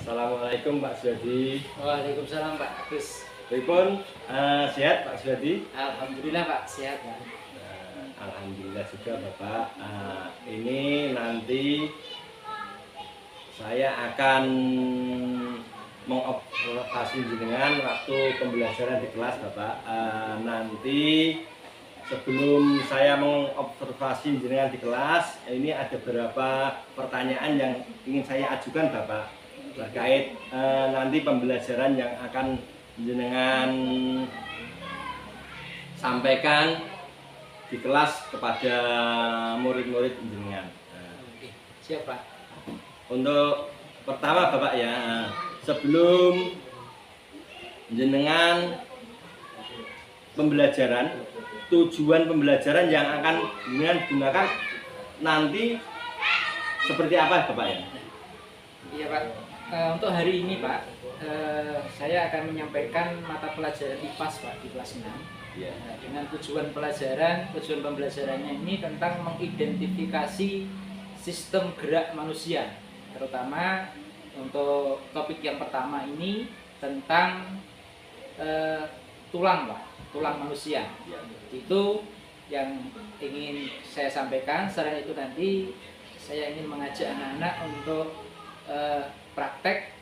Assalamualaikum Pak Suyadi. Waalaikumsalam Pak Agus. Pripun sehat Pak Suyadi? Alhamdulillah Pak, sehat Pak. Alhamdulillah juga Bapak. Ini nanti saya akan mengobservasi jenengan waktu pembelajaran di kelas Bapak. Nanti sebelum saya mengobservasi jenengan di kelas, ini ada beberapa pertanyaan yang ingin saya ajukan Bapak terkait nanti pembelajaran yang akan jenengan sampaikan di kelas kepada murid-murid jenengan. Siap Pak. Untuk pertama Bapak ya, sebelum jenengan pembelajaran, tujuan pembelajaran yang akan jenengan gunakan nanti seperti apa Bapak ya? Iya Pak. Untuk hari ini Pak, saya akan menyampaikan mata pelajaran IPAS Pak di kelas 6. Ya. Dengan tujuan pembelajarannya ini tentang mengidentifikasi sistem gerak manusia, terutama untuk topik yang pertama ini tentang tulang Pak, tulang manusia. Itu yang ingin saya sampaikan. Selain itu nanti saya ingin mengajak anak-anak untuk praktek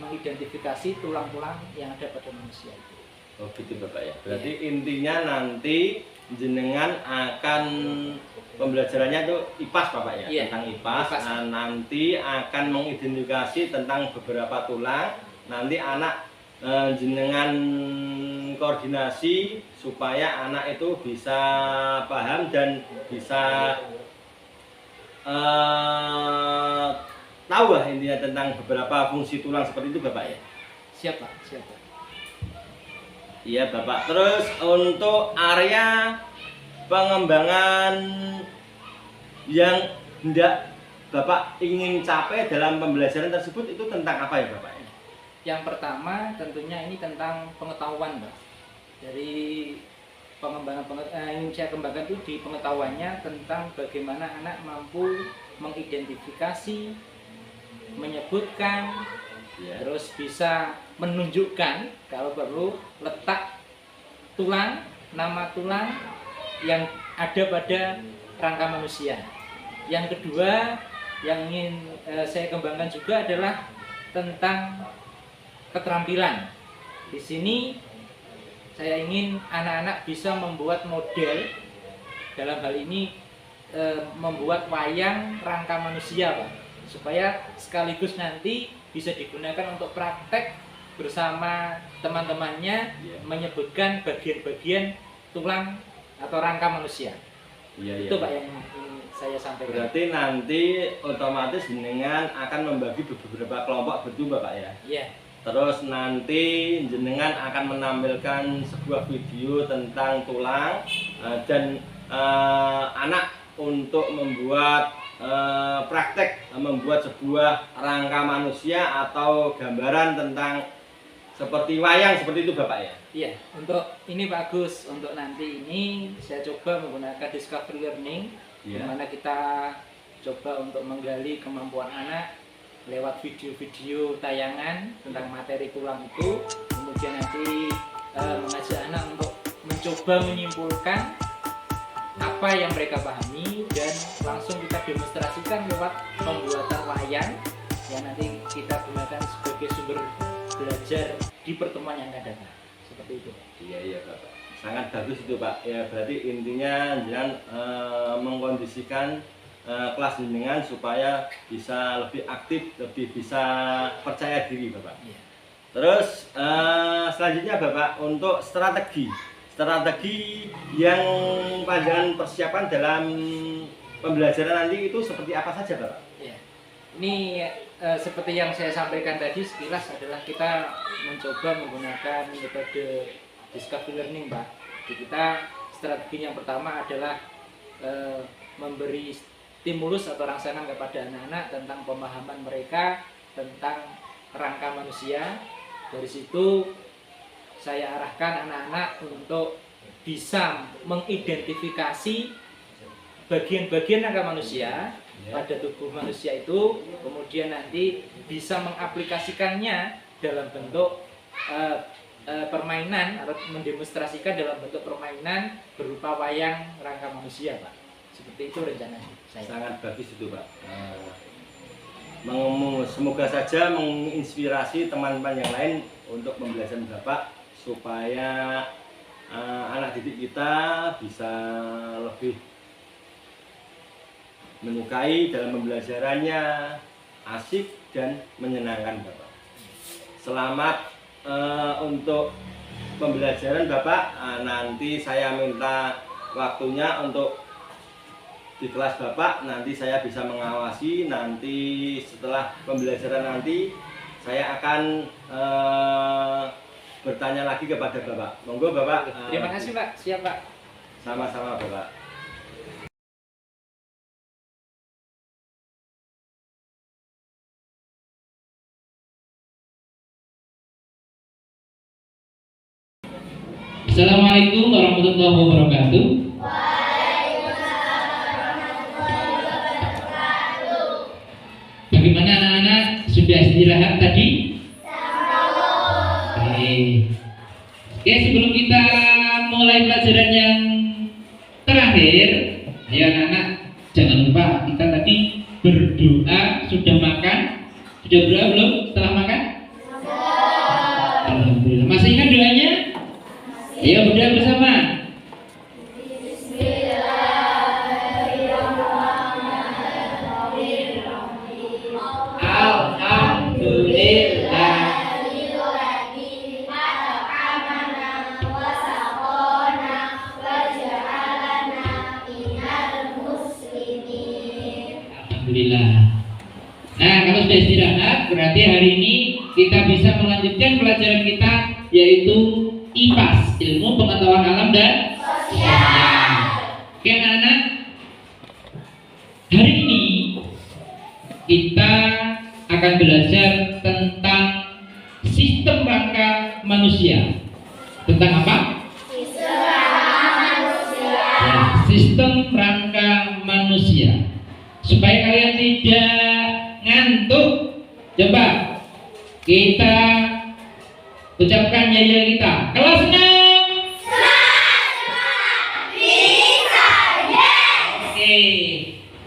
mengidentifikasi tulang-tulang yang ada pada manusia itu. Oh gitu Bapak ya. Berarti intinya nanti jenengan akan pembelajarannya itu IPAS Bapak ya, tentang IPAS. Nanti akan mengidentifikasi tentang beberapa tulang. Nanti anak jenengan koordinasi supaya anak itu bisa paham dan bisa tahu lah intinya tentang beberapa fungsi tulang seperti itu Bapak ya. Siap Pak, siap Pak. Iya Bapak. Terus untuk area pengembangan yang hendak Bapak ingin capai dalam pembelajaran tersebut itu tentang apa ya Bapak? Yang pertama tentunya ini tentang pengetahuan Pak. Dari pengembangan yang saya kembangkan itu di pengetahuannya tentang bagaimana anak mampu mengidentifikasi, menyebutkan, terus bisa menunjukkan kalau perlu letak tulang, nama tulang yang ada pada rangka manusia. Yang kedua yang ingin saya kembangkan juga adalah tentang keterampilan. Di sini saya ingin anak-anak bisa membuat model, dalam hal ini membuat wayang rangka manusia Pak, supaya sekaligus nanti bisa digunakan untuk praktek bersama teman-temannya menyebutkan bagian-bagian tulang atau rangka manusia. Itu Pak yang saya sampaikan. Berarti nanti otomatis jenengan akan membagi beberapa kelompok betul Bapak ya? Iya. Terus nanti jenengan akan menampilkan sebuah video tentang tulang dan anak untuk membuat praktek membuat sebuah rangka manusia atau gambaran tentang seperti wayang seperti itu Bapak ya? Iya, untuk ini Pak Agus, untuk nanti ini saya coba menggunakan discovery learning, di mana kita coba untuk menggali kemampuan anak lewat video-video tayangan tentang materi tulang itu, kemudian nanti mengajak anak untuk mencoba menyimpulkan apa yang mereka pahami dan langsung kita demonstrasikan lewat pembuatan wayang yang nanti kita gunakan sebagai sumber belajar di pertemuan yang akan datang. Seperti itu. Iya Bapak. Sangat bagus itu Pak. Ya berarti intinya jangan mengkondisikan kelas jenengan supaya bisa lebih aktif, lebih bisa percaya diri Bapak. Iya. Terus selanjutnya Bapak untuk strategi yang panjangan persiapan dalam pembelajaran nanti itu seperti apa saja Bapak? Iya. Ini seperti yang saya sampaikan tadi sekilas adalah kita mencoba menggunakan metode discovery learning Pak. Jadi kita strategi yang pertama adalah memberi stimulus atau rangsangan kepada anak-anak tentang pemahaman mereka tentang rangka manusia. Dari situ saya arahkan anak-anak untuk bisa mengidentifikasi bagian-bagian rangka manusia pada tubuh manusia itu, kemudian nanti bisa mengaplikasikannya dalam bentuk permainan atau mendemonstrasikan dalam bentuk permainan berupa wayang rangka manusia, Pak. Seperti itu rencananya. Sangat bagus itu, Pak. Semoga saja menginspirasi teman-teman yang lain untuk pembelajaran Bapak supaya anak didik kita bisa lebih menyukai dalam pembelajarannya, asik dan menyenangkan, Bapak. Selamat untuk pembelajaran Bapak. Nanti saya minta waktunya untuk di kelas Bapak, nanti saya bisa mengawasi. Nanti setelah pembelajaran nanti saya akan bertanya lagi kepada Bapak. Monggo Bapak. Terima kasih Pak. Siap Pak. Sama-sama Bapak. Assalamualaikum warahmatullahi wabarakatuh. Bagaimana anak-anak, sudah istirahat tadi? Oke, sebelum kita mulai pelajaran yang terakhir, ayo anak-anak, jangan lupa kita tadi berdoa. Sudah makan? Sudah berdoa belum setelah makan? Alhamdulillah. Masih ingat doanya? Ayo berdoa bersama. Alhamdulillah. Nah, kalau sudah istirahat, berarti hari ini kita bisa melanjutkan pelajaran kita, yaitu IPAS, ilmu pengetahuan alam dan sosial. Oke anak-anak, hari ini kita akan belajar tentang sistem rangka manusia. Tentang apa? Sistem rangka manusia. Ya, sistem rangka manusia. Supaya kalian tidak ngantuk, coba kita ucapkan yaya kita. Kelas 6. Bisa, yes. Oke.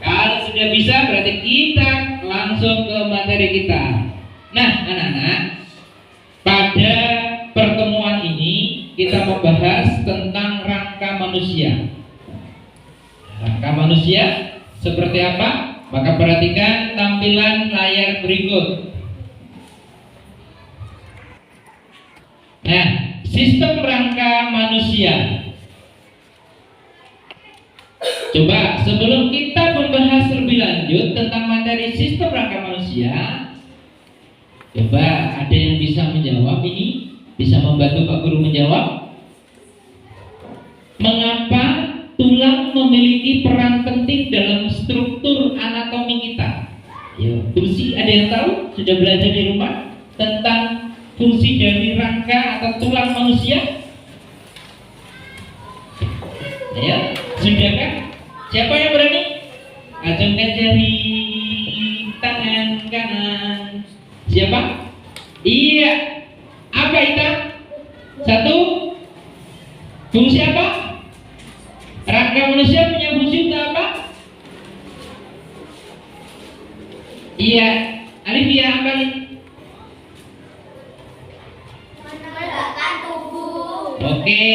Kalau sudah bisa berarti kita langsung ke materi kita. Nah, anak-anak, pada pertemuan ini kita membahas tentang rangka manusia. Rangka manusia seperti apa? Maka perhatikan tampilan layar berikut. Nah, sistem rangka manusia. Coba sebelum kita membahas lebih lanjut tentang materi sistem rangka manusia, coba ada yang bisa menjawab ini? Bisa membantu Pak Guru menjawab? Mengapa tulang memiliki peran penting dalam struktur anatomi kita? Ayo, fungsi ada yang tahu? Sudah belajar di rumah tentang fungsi dari rangka atau tulang manusia? Ya, sudah kan? Siapa yang berani? Acungkan jari tangan kanan. Siapa? Iya. Apa itu? Satu. Fungsi apa? Rangka manusia punya fungsi untuk apa? Iya. Alif ya apa ini? Menegakkan tubuh. Oke.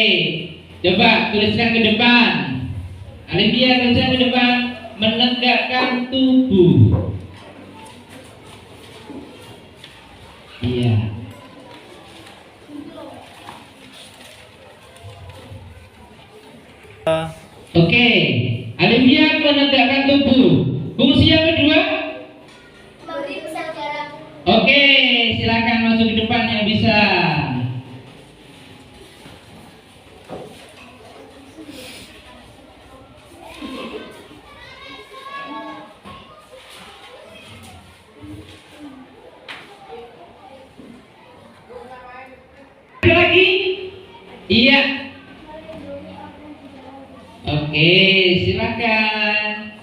Coba tuliskan ke depan. Alifia tuliskan ke depan. Menegakkan tubuh. Iya. Oke. Alifia menegakkan tubuh. Fungsi yang kedua? Memberi kesadaran. Oke, silakan masuk ke depan yang bisa. Ada lagi? Iya. Oke, silakan.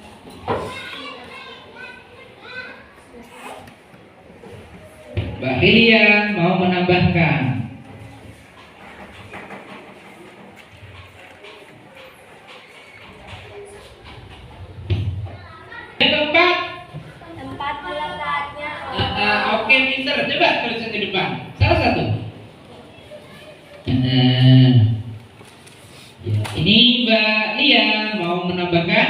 Mbak Helia mau menambahkan. Tempat letaknya. Oke, pinter. Coba tulisan di depan. Salah satu. Ya, ini Mbak Lia mau menambahkan.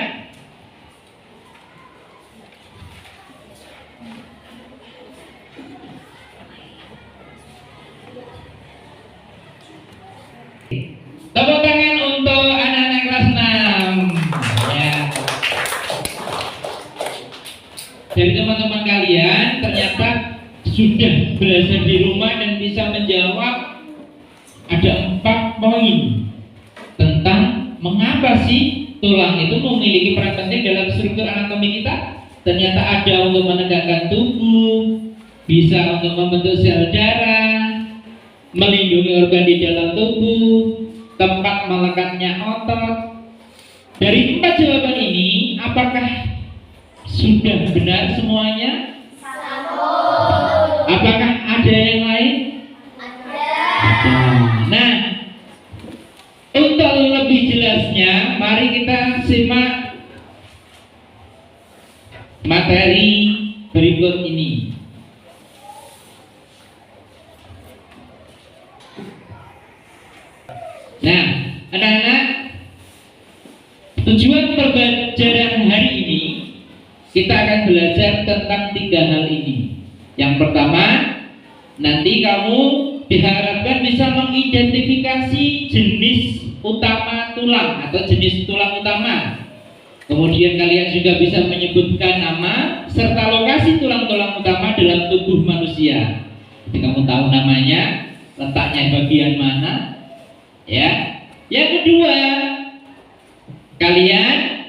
Tepuk tangan untuk anak-anak kelas 6. Ya. Dari teman-teman kalian ternyata sudah belajar di rumah dan bisa menjawab ada 4 poin tentang mengapa sih tulang itu memiliki peran penting dalam struktur anatomi kita. Ternyata ada untuk menegakkan tubuh, bisa untuk membentuk sel darah, melindungi organ di dalam tubuh, tempat melekatnya otot. Dari 4 jawaban ini, apakah sudah benar semuanya? Apakah ada yang lain? Ada. Nah, untuk lebih jelasnya, mari kita simak materi berikut ini. Nah, anak-anak, tujuan pembelajaran hari ini kita akan belajar tentang 3 hal ini. Yang pertama, nanti kamu diharapkan bisa mengidentifikasi jenis utama tulang atau jenis tulang utama. Kemudian kalian juga bisa menyebutkan nama serta lokasi tulang-tulang utama dalam tubuh manusia. Jadi kamu tahu namanya, letaknya bagian mana. Ya. Yang kedua, kalian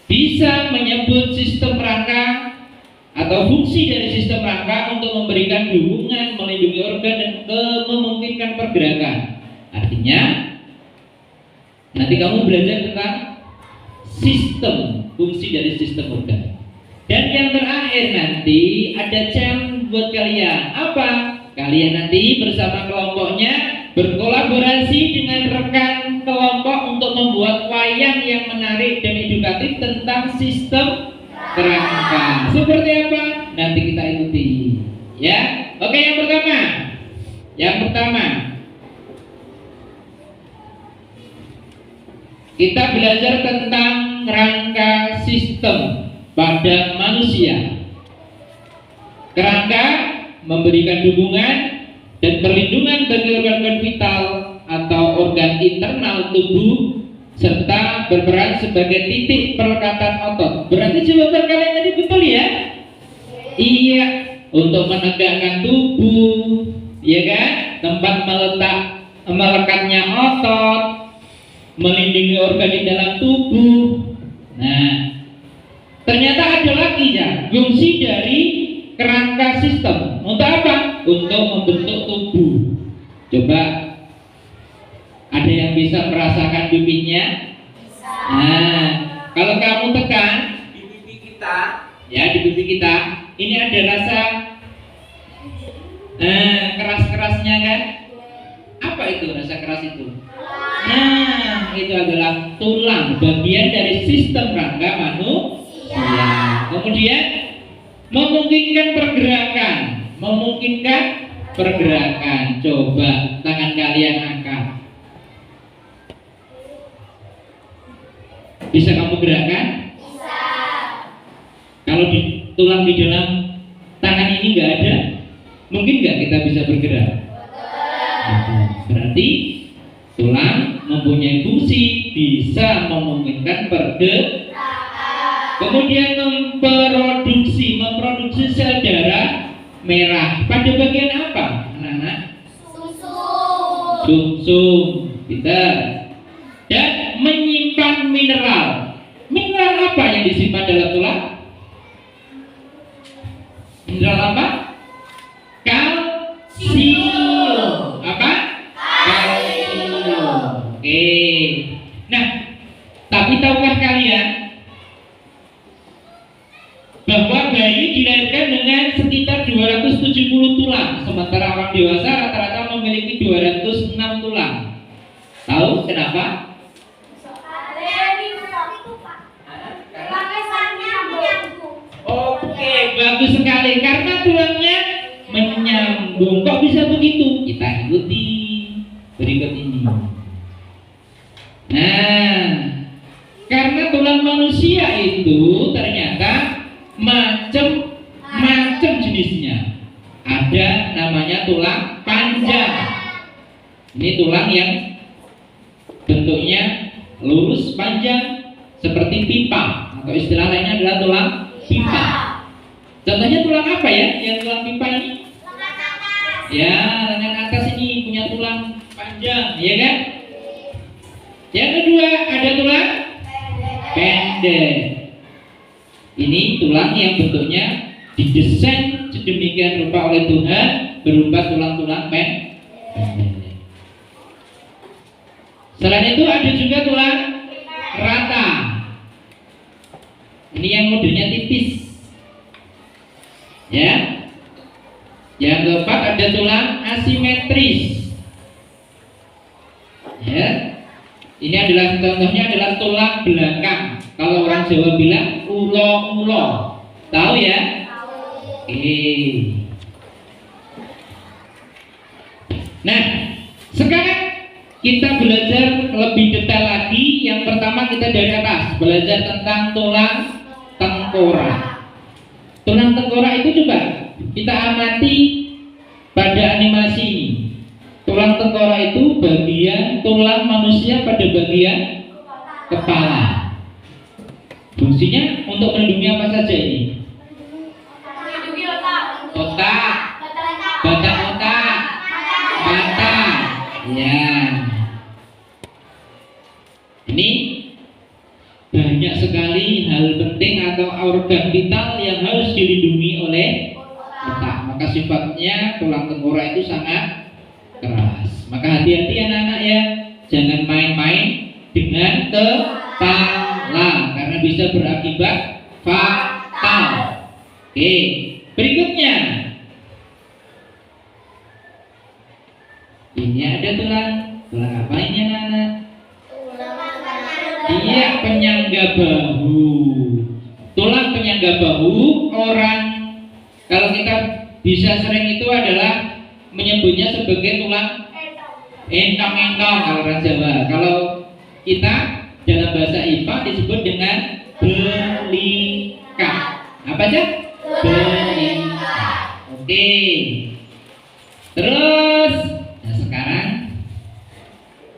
bisa menyebut sistem rangka atau fungsi dari sistem rangka untuk memberikan dukungan, melindungi organ dan memungkinkan pergerakan. Artinya, nanti kamu belajar tentang sistem, fungsi dari sistem organ. Dan yang terakhir nanti ada challenge buat kalian. Apa? Kalian nanti bersama kelompoknya berkolaborasi dengan rekan kelompok untuk membuat wayang yang menarik dan edukatif tentang sistem kerangka. Seperti apa? Nanti kita ikuti. Ya. Oke, yang pertama. Kita belajar tentang rangka sistem pada manusia. Kerangka memberikan dukungan dan perlindungan bagi organ-organ vital atau organ internal tubuh serta berperan sebagai titik pelekatan otot. Berarti jawaban kalian tadi betul ya? Iya, untuk menegakkan tubuh, ya kan? Tempat melekatnya otot, melindungi organ di dalam tubuh. Nah, ternyata ada lagi ya fungsi dari kerangka sistem. Untuk apa? Untuk membentuk tubuh. Coba, ada yang bisa merasakan bibitnya? Nah, kalau kamu tekan di pipi kita, ya di pipi kita, ini ada rasa keras-kerasnya kan? Apa itu rasa keras itu? Nah, itu adalah tulang, bagian dari sistem rangka manusia. Kemudian memungkinkan pergerakan. Coba tangan kalian angkat. Bisa kamu gerakkan? Bisa. Kalau di tulang di dalam tangan ini nggak ada, mungkin nggak kita bisa bergerak? Berarti tulang mempunyai fungsi bisa memungkinkan pergerakan. Kemudian memproduksi sel darah merah pada bagian apa, anak-anak? Sumsum, pintar. Dan menyimpan mineral. Mineral apa yang disimpan dalam tulang? Mineral apa? Kalsium. Apa? Kalsium. Oke. Nah, tapi tahukah kalian bahwa bayi dilahirkan dengan sekitar 270 tulang, sementara orang dewasa rata-rata memiliki 206 tulang. Tahu kenapa? Oke, bagus sekali. Karena tulangnya menyambung. Kok bisa begitu? Kita ikuti berikut ini. Nah, karena tulang manusia itu ternyata macam-macam jenisnya. Ada namanya tulang panjang. Ini tulang yang bentuknya lurus panjang seperti pipa, atau istilah lainnya adalah tulang pipa. Contohnya tulang apa ya? Yang tulang pipa ini? Ya, lengan atas ini punya tulang panjang, ya kan? Yang kedua ada tulang pendek. Ini tulang yang bentuknya didesain sedemikian rupa oleh Tuhan berupa tulang-tulang pendek. Selain itu ada juga tulang rata. Ini yang modelnya tipis. Ya. Yang keempat ada tulang asimetris. Ya. Ini adalah contohnya adalah tulang belakang. Kalau orang Jawa bilang ulo-ulo. Tahu ya? Oke. Nah, sekarang kita belajar lebih detail lagi. Yang pertama kita dari atas, belajar tentang tulang tengkorak. Tulang tengkorak itu coba kita amati pada animasi ini. Tulang tengkorak itu bagian tulang manusia pada bagian kepala. Fungsinya untuk melindungi apa saja ini? Otak, batang otak, mata. Ya. Ini banyak sekali hal penting atau organ vital yang harus dilindungi oleh otak. Maka sifatnya tulang tengkorak itu sangat keras. Maka hati-hati anak-anak ya, jangan main-main dengan kepala karena bisa berakibat fatal. Oke, berikutnya ini ada tulang apa ini anak-anak? Iya, penyangga bahu. Tulang penyangga bahu orang kalau kita bisa sering itu adalah menyebutnya sebagai tulang entong-entong kalau orang Jawa. Kalau kita dalam bahasa IPA disebut dengan belikat. Apa aja? Belikat. Oke. Terus, nah sekarang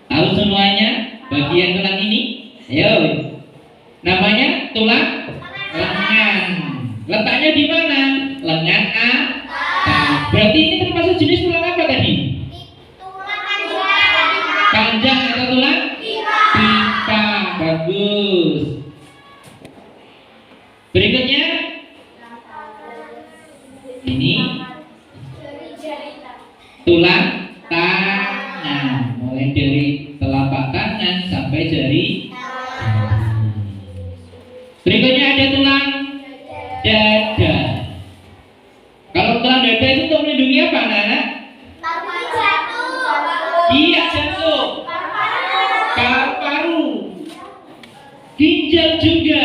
tahu semuanya bagian tulang ini? Ayo. Namanya tulang lengan. Letaknya di mana? Lengan atas. Berarti ini termasuk jenis tulang apa tadi? Panjang atau tulang? Pipa. Bagus. Berikutnya ini tulang tangan, mulai dari telapak tangan sampai jari. Berikutnya ada tulang dada. Kalau tulang dada itu untuk melindungi apa, anak-anak? Iya, jantung, paru-paru, ginjal juga,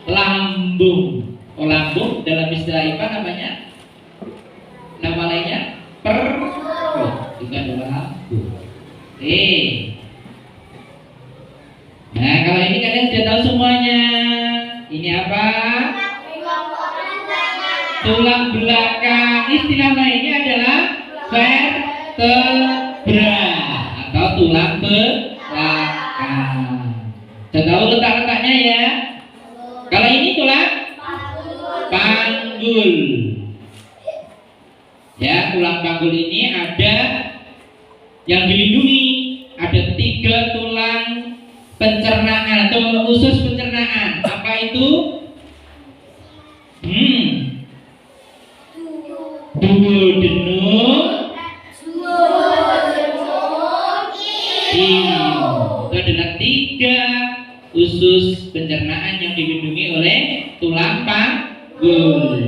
lambung. Oh, lambung dalam istilah IPA namanya, nama lainnya perut, juga adalah lambung. Nah, kalau ini kalian sudah tahu semuanya. Ini apa? Tulang belakang. Istilah lainnya adalah vertebra atau tulang belakang. Sudah tahu letak-letaknya ya? Kalau ini tulang panggul. Ya, tulang panggul ini ada yang dilindungi. Ada 3 tulang pencernaan atau usus pencernaan. Apa itu? Duodenum. Itu adalah 3 usus pencernaan yang dilindungi oleh tulang panggul.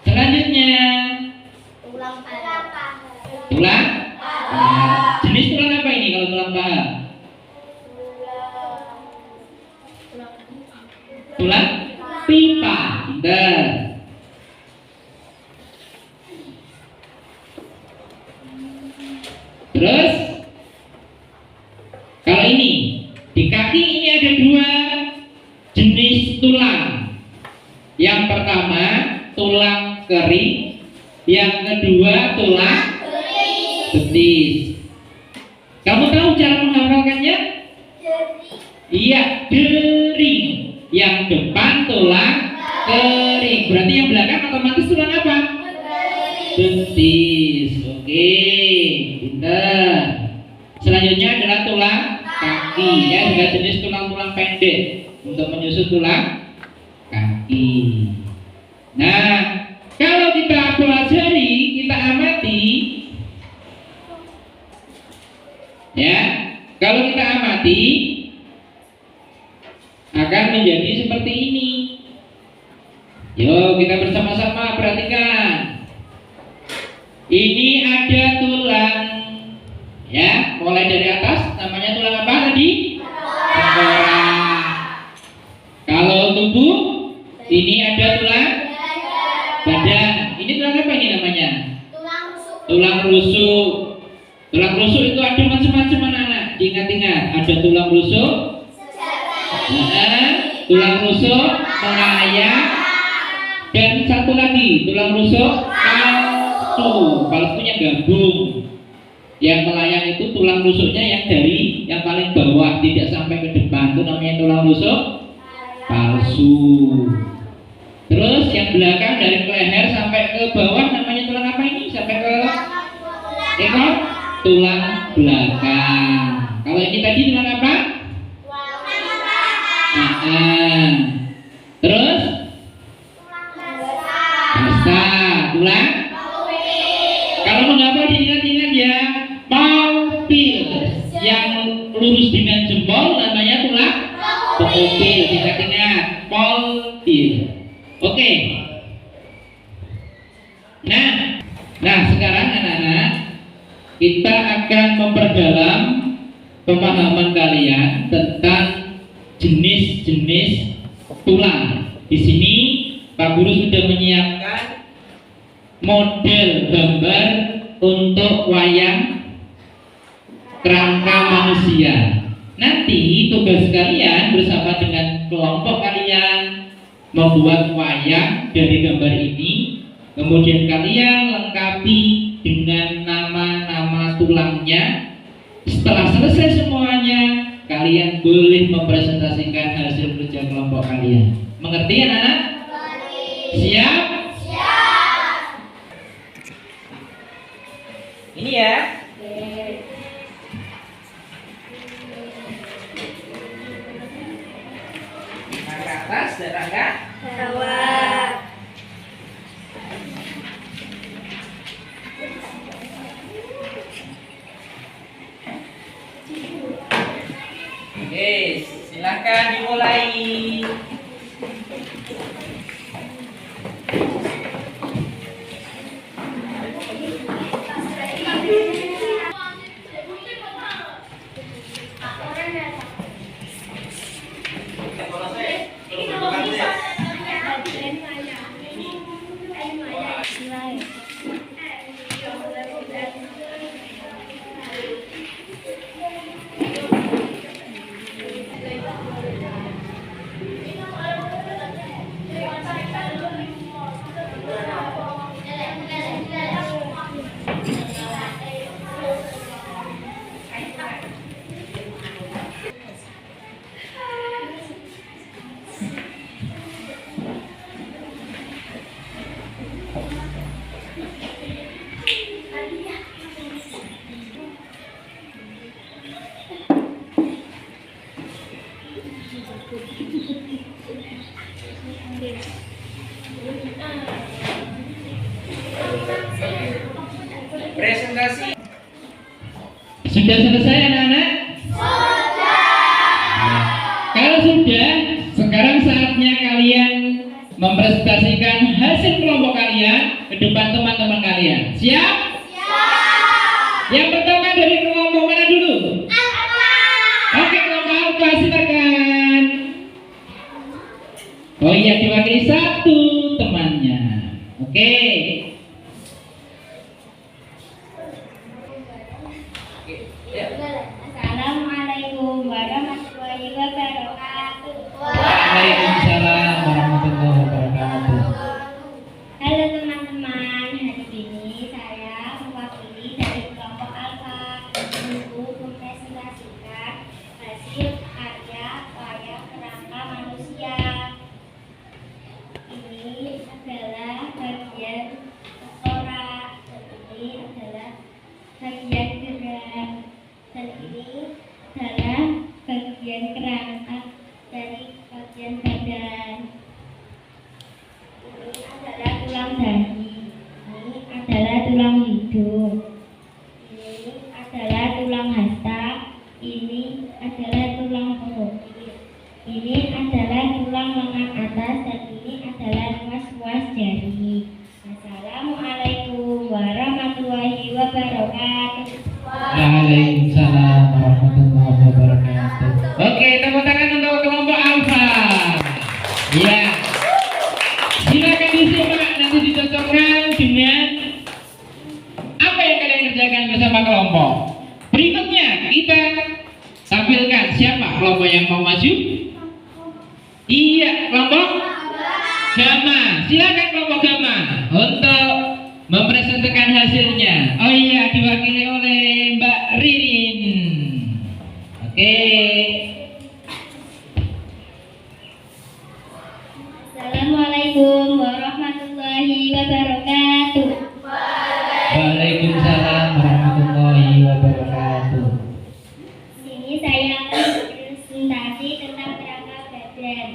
Selanjutnya Tulang paha. tulang paha. Jenis tulang apa ini kalau tulang paha? Tulang pipa. Pintar. Terus kalau ini di kaki ini ada dua jenis tulang. Yang pertama tulang kering, yang kedua tulang betis. Kamu tahu cara menghafalkannya? Iya, dering. Yang depan tulang kering. Berarti yang belakang otomatis tulang apa? Betis. Oke, pintar. Selanjutnya adalah tulang kaki. Ya, juga jenis tulang-tulang pendek untuk menyusut tulang kaki. Nah, kalau kita pelajari, kita amati, ya, kalau kita amati akan menjadi seperti ini. Yuk kita bersama-sama perhatikan. Ini ada tulang, ya, mulai dari atas namanya tulang apa tadi? Tengkorak. Kalau tubuh ini ada tulang badan. Ini tulang apa ini namanya? Tulang rusuk. Tulang rusuk itu ada macam-macam anak-anak. Ingat-ingat, ada tulang rusuk, tulang rusuk melayang, dan satu lagi tulang rusuk palsu. Palsunya gabung. Yang melayang itu tulang rusuknya yang dari yang paling bawah tidak sampai ke depan, itu namanya tulang rusuk palsu. Terus yang belakang dari leher sampai ke bawah namanya tulang apa ini? Sampai ke ekor, tulang belakang. Kalau ini tadi tulang apa? Terus basa, tulang. Kalau menghafal diingat-ingat ya, paupil. Yang lurus dengan jempol namanya tulang paupil. Ingat-ingat, paupil. Oke. Nah sekarang anak-anak, kita akan memperdalam pemahaman kalian tentang jenis-jenis tulang. Di sini Pak Guru sudah menyiapkan model gambar untuk wayang kerangka manusia. Nanti tugas kalian bersama dengan kelompok kalian membuat wayang dari gambar ini. Kemudian kalian lengkapi dengan nama-nama tulangnya. Setelah selesai semuanya, kalian boleh mempresentasikan hasil kerja kelompok kalian. Mengerti anak-anak? Siap? Siap. Ini ya. Nah, ke atas, datang ke Bawah. Oke, silakan dimulai. Presentasi. Sudah selesai anak-anak? Sudah. Kalau sudah, mempresentasikan hasil kelompok kalian ke depan teman-teman kalian. Siap? Siap. Yang pertama dari kelompok mana dulu? Alfa. Oke, kelompok Alfa silakan. Oh iya, diwakili satu temannya. Oke. Assalamualaikum warahmatullahi wabarakatuh. Waalaikumsalam warahmatullahi wabarakatuh. Halo teman-teman, hari ini saya mewakili dari kelompok Alfa untuk mempresentasikan hasil karya wayang kerangka manusia. Ini adalah bagian tengkorak, ini adalah bagian gerak, dan ini adalah bagian kerangka dari bagian badan. Ini adalah tulang dahi, ini adalah tulang hidung, ini adalah tulang hasta, ini adalah tulang perut, ini adalah tulang lengan atas, dan ini adalah ruas-ruas jari. Assalamualaikum warahmatullahi wabarakatuh. Waalaikumsalam warahmatullahi wabarakatuh. Oke, tepuk tangan untuk kelompok Alfa. Ya. Silakan disimak, nanti dicocokkan dengan apa yang kalian kerjakan bersama kelompok. Berikutnya kita tampilkan siapa kelompok yang mau maju. Iya, kelompok Gama. Silakan kelompok Gama untuk mempresentasikan hasilnya. Oh iya, diwakili oleh Mbak Ririn. Oke. Assalamualaikum warahmatullahi wabarakatuh. Waalaikumsalam warahmatullahi wabarakatuh. Sini saya akan berpresentasi tentang kerangka badan.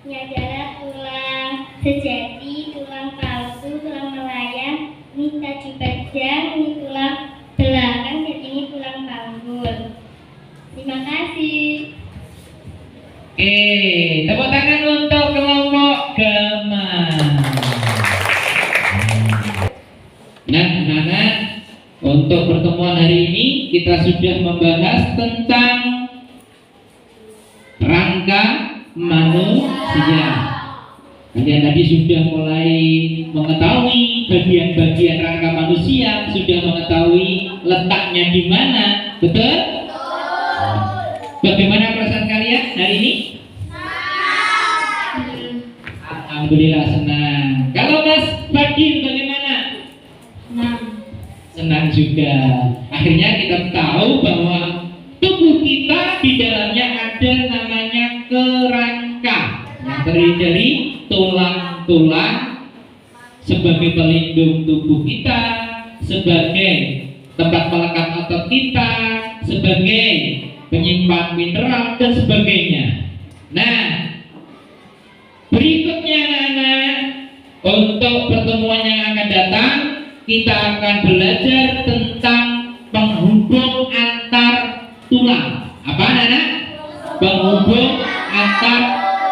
Ini adalah tulang sejati, tulang palsu, tulang melayang, ini tajuk badan, ini tulang belakang, dan ini tulang panggul. Terima kasih. Oke, tepuk tangan untuk kelompok Gama. Nah, anak-anak, untuk pertemuan hari ini kita sudah membahas tentang rangka manusia. Kalian tadi sudah mulai mengetahui bagian-bagian rangka manusia, sudah mengetahui letaknya di mana, betul? Bagaimana perasaan kalian hari ini? Alhamdulillah senang. Kalau Mas Fadil bagaimana? Senang juga. Akhirnya kita tahu bahwa tubuh kita di dalamnya ada namanya kerangka yang terdiri dari tulang-tulang sebagai pelindung tubuh kita, sebagai tempat melekat otot kita, sebagai penyimpan mineral dan sebagainya. Nah, berikutnya anak-anak, untuk pertemuan yang akan datang kita akan belajar tentang penghubung antar tulang. Apa anak-anak? Penghubung antar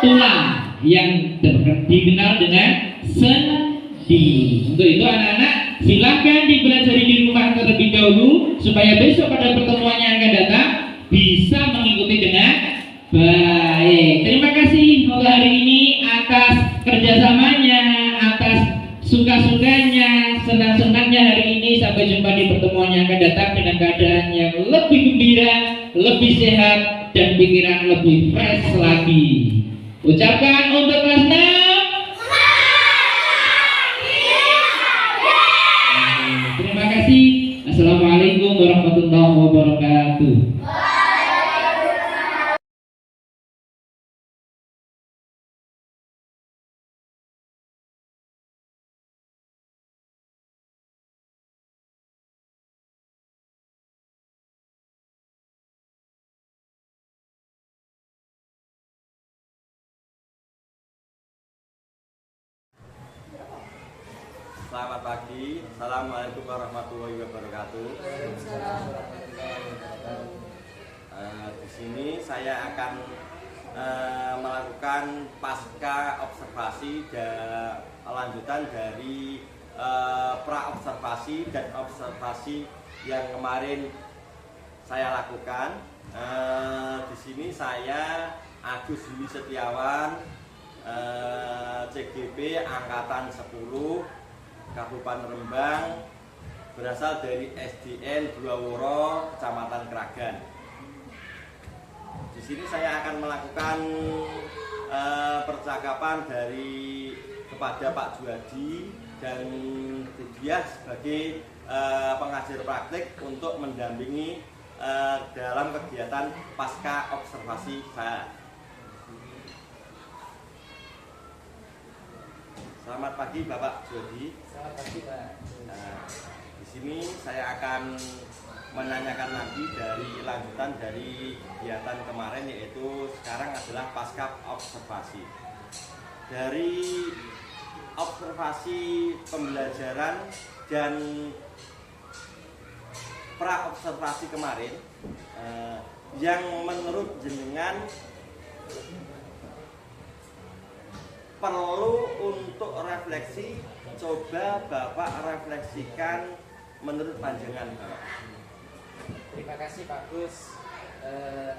tulang yang dikenal dengan sendi. Untuk itu anak-anak silakan dipelajari di rumah terlebih dahulu supaya besok pada pertemuan yang akan datang bisa mengikuti dengan baik. Terima kasih untuk hari ini atas kerjasamanya, atas suka-sukanya, senang-senangnya hari ini. Sampai jumpa di pertemuan yang akan datang dengan keadaan yang lebih gembira, lebih sehat, dan pikiran lebih fresh lagi. Ucapkan untuk kelas 6. Terima kasih. Assalamualaikum warahmatullahi wabarakatuh. Selamat pagi, Assalamualaikum warahmatullahi wabarakatuh. Di sini saya akan melakukan melakukan pasca observasi dan lanjutan dari pra observasi dan observasi yang kemarin saya lakukan. Di sini saya Agus Yuli Setiawan, CGP Angkatan 10 Kabupaten Rembang, berasal dari SDN Dua-Woro, Kecamatan Kragan. Di sini saya akan melakukan percakapan kepada Pak Juwadi dan dia sebagai pengajar praktik untuk mendampingi dalam kegiatan pasca observasi saya. Selamat pagi Bapak Juwadi. Selamat pagi Pak. Di sini saya akan menanyakan lagi dari lanjutan dari kegiatan kemarin, yaitu sekarang adalah pasca observasi. Dari observasi pembelajaran dan pra observasi kemarin, yang menurut jenengan perlu untuk refleksi, coba Bapak refleksikan menurut pandangan Bapak. Terima kasih Pak Gus.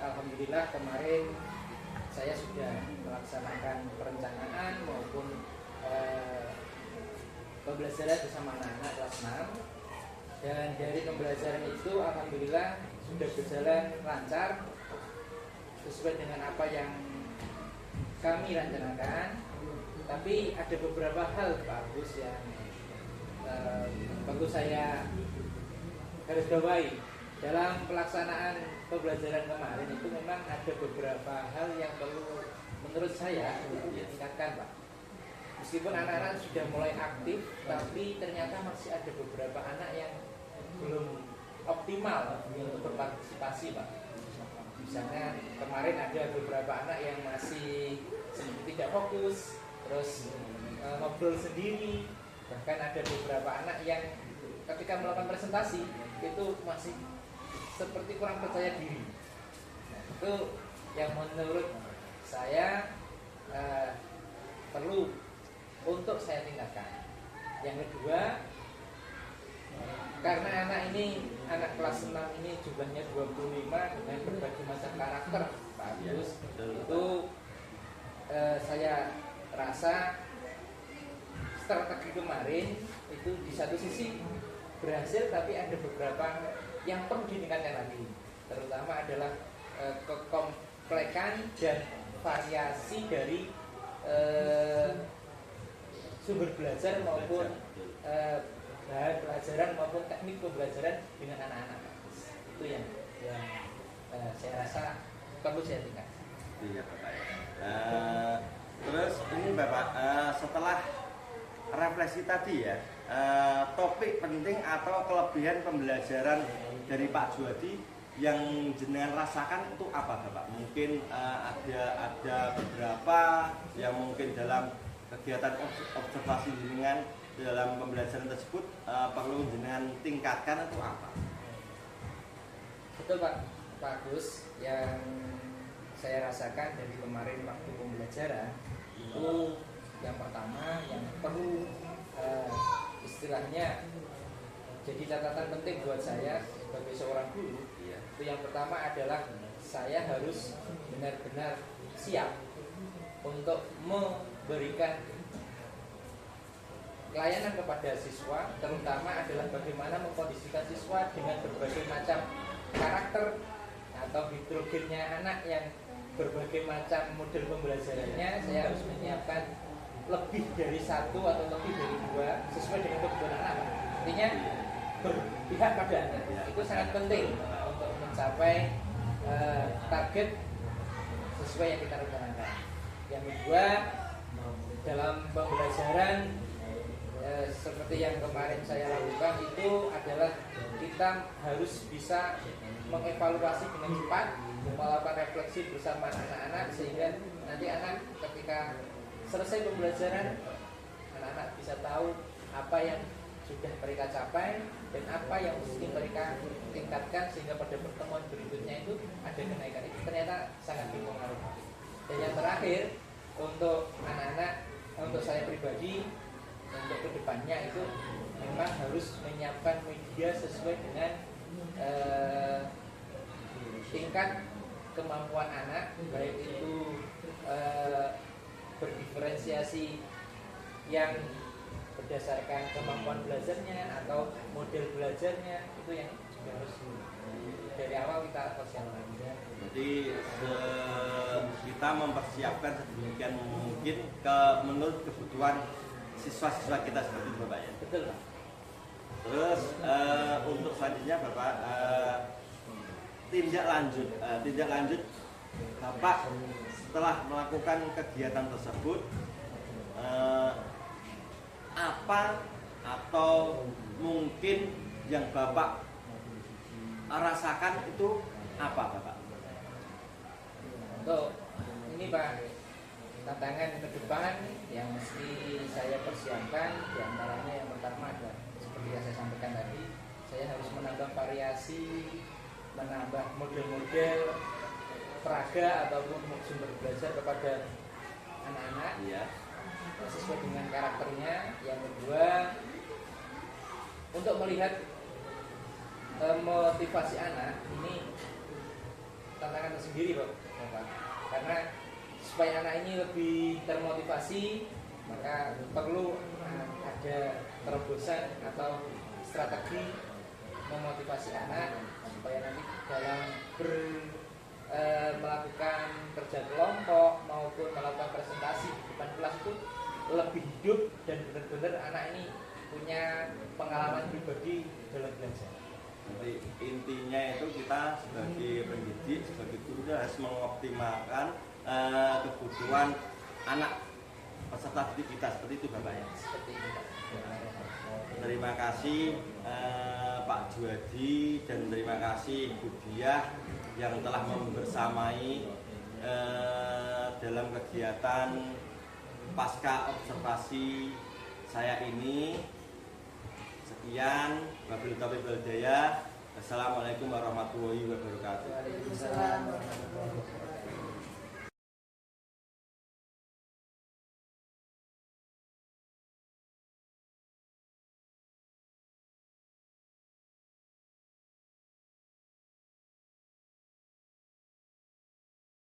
Alhamdulillah kemarin saya sudah melaksanakan perencanaan maupun pembelajaran bersama anak-anak kelas 6, dan dari pembelajaran itu alhamdulillah sudah berjalan lancar sesuai dengan apa yang kami rencanakan. Tapi ada beberapa hal Pak Agus yang perlu saya garis bawahi. Dalam pelaksanaan pembelajaran kemarin itu memang ada beberapa hal yang perlu menurut saya ditingkatkan Pak. Meskipun anak-anak sudah mulai aktif, tapi ternyata masih ada beberapa anak yang belum optimal untuk berpartisipasi Pak. Misalnya kemarin ada beberapa anak yang masih tidak fokus, terus ngobrol sendiri. Bahkan ada beberapa anak yang ketika melakukan presentasi itu masih seperti kurang percaya diri. Nah, itu yang menurut saya perlu untuk saya tingkatkan. Yang kedua, karena anak kelas 6 ini jumlahnya 25 dengan berbagai macam karakter Pak Agus, itu saya rasa strategi kemarin itu di satu sisi berhasil, tapi ada beberapa yang perlu ditingkatkan lagi, terutama adalah kekomplekan dan variasi dari sumber belajar maupun bahan pelajaran maupun teknik pembelajaran dengan anak-anak. Itu yang saya rasa perlu saya tingkatkan. Iya Bapak. Terus ini Bapak, setelah refleksi tadi ya, topik penting atau kelebihan pembelajaran dari Pak Juwadi yang jenengan rasakan itu apa Bapak? Mungkin ada beberapa yang mungkin dalam kegiatan observasi jenengan dalam pembelajaran tersebut perlu jenengan tingkatkan itu apa? Betul Pak Agus, yang saya rasakan dari kemarin waktu pembelajaran itu yang pertama yang perlu istilahnya jadi catatan penting buat saya sebagai seorang guru, itu yang pertama adalah saya harus benar-benar siap untuk memberikan pelayanan kepada siswa, terutama adalah bagaimana mengkondisikan siswa dengan berbagai macam karakter atau heterogennya anak yang berbagai macam model pembelajarannya. Saya harus menyiapkan lebih dari satu atau lebih dari dua sesuai dengan kebutuhan anak. Artinya berpihak pada anak itu sangat penting untuk mencapai target sesuai yang kita rencanakan. Yang kedua, dalam pembelajaran seperti yang kemarin saya lakukan itu adalah kita harus bisa mengevaluasi dengan cepat, melakukan refleksi bersama anak-anak sehingga nanti anak ketika selesai pembelajaran, anak-anak bisa tahu apa yang sudah mereka capai dan apa yang mesti mereka tingkatkan sehingga pada pertemuan berikutnya itu ada kenaikan. Itu ternyata sangat berpengaruh. Dan yang terakhir, untuk anak-anak, untuk saya pribadi, untuk kedepannya itu memang harus menyiapkan media sesuai dengan tingkat kemampuan anak, baik itu berdiferensiasi yang berdasarkan kemampuan belajarnya atau model belajarnya, itu yang juga harus dari awal kita persiapkan. Jadi kita mempersiapkan sedemikian mungkin menurut kebutuhan siswa-siswa kita seperti itu Bapak ya. Betul Pak. Terus untuk selanjutnya Bapak tindak lanjut Bapak setelah melakukan kegiatan tersebut apa atau mungkin yang Bapak rasakan itu apa Bapak? Untuk ini Pak, tantangan ke depan yang mesti saya persiapkan diantaranya yang pertama adalah seperti yang saya sampaikan tadi, saya harus menambah variasi, menambah model-model peraga ataupun sumber belajar kepada anak-anak sesuai dengan karakternya. Yang kedua, untuk melihat motivasi anak ini tantangan tersendiri Bapak, karena supaya anak ini lebih termotivasi maka perlu ada terobosan atau strategi memotivasi anak supaya nanti dalam melakukan kerja kelompok maupun melakukan presentasi di depan kelas itu lebih hidup dan benar-benar anak ini punya pengalaman pribadi dalam belajar. Jadi intinya itu kita sebagai pendidik, sebagai guru harus mengoptimalkan kebutuhan anak peserta didik kita, seperti itu Bapak ya. Seperti itu Pak. Terima kasih Pak Juwadi dan terima kasih Bu Diah yang telah membersamai dalam kegiatan pasca observasi saya ini. Sekian, wabillahi taufiq wal hidayah. Assalamualaikum warahmatullahi wabarakatuh. Waalaikumsalam warahmatullahi wabarakatuh.